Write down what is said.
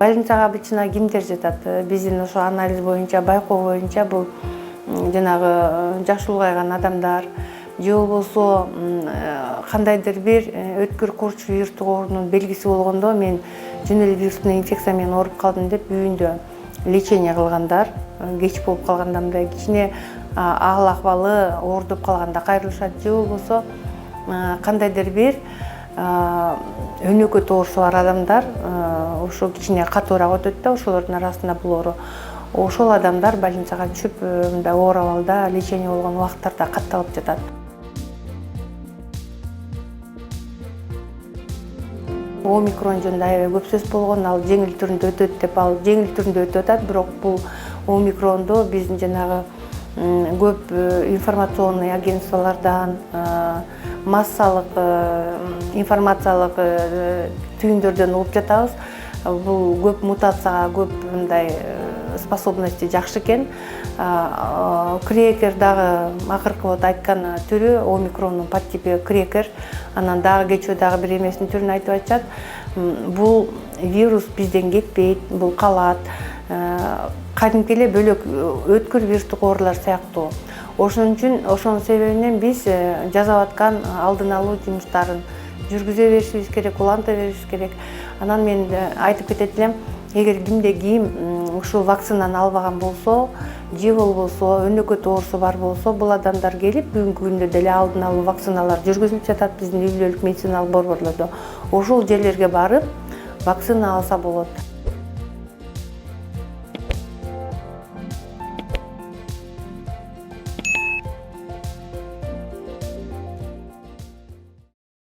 Больницага обычно кимдер жатат? Биздин ошо анализ боюнча, байкоо боюнча бул жанагы жашы улгайган адамдар же болбосо кандайдыр бир өткүр курч вирустук оорунун белгиси болгондо мен жөн эле вирустун инфекция менен ооруп калдым деп үйүндө лечение кылгандар, кеч болуп калганда мындай кичине акыл акыбалы оордоп калганда кайрылышат, же болбосо кандайдыр бир өнөкөт оорусу бар адамдар ошо кичине катуураак өтөт да, ошолордун арасында бул оору. Ошол адамдар больницага түшүп мындай оор абалда лечение болгон убакыттарда катталып жатат. Омикрон жөнүндө аябай көп сөз болгон, ал жеңил түрүндө өтөт деп, ал жеңил түрүндө өтүп атат, бирок бул омикрондо биздин жанагы көп информационный агентстволордон, массалык информациялык түйүндөрдөн угуп жатабыз. Бул көп мутацияга, көп мындай способности жакшы экен. Крекер дагы акыркы вот айткан түрү омикрондун подтипи крекер. Анан дагы кечөө дагы бир эмесинин түрүн айтып атышат. Бул вирус бизден кетпейт, бул калат. Кадимки эле бөлөк өткүр вирустук оорулар сыяктуу. Ошонун себебинен биз жасап аткан алдын алуу жумуштарын жүргүзө беришибиз керек, уланта беришибиз керек. Анан мен айтып кетет элем, эгер кимде ким ушул вакцинаны албаган болсо, же болбосо өнөкөт оорусу бар болсо, бул адамдар келип бүгүнкү күндө деле алдын алуу вакциналар жүргүзүлүп жатат биздин үй бүлөлүк медициналык борборлордо. Ошол жерлерге барып вакцина алса болот.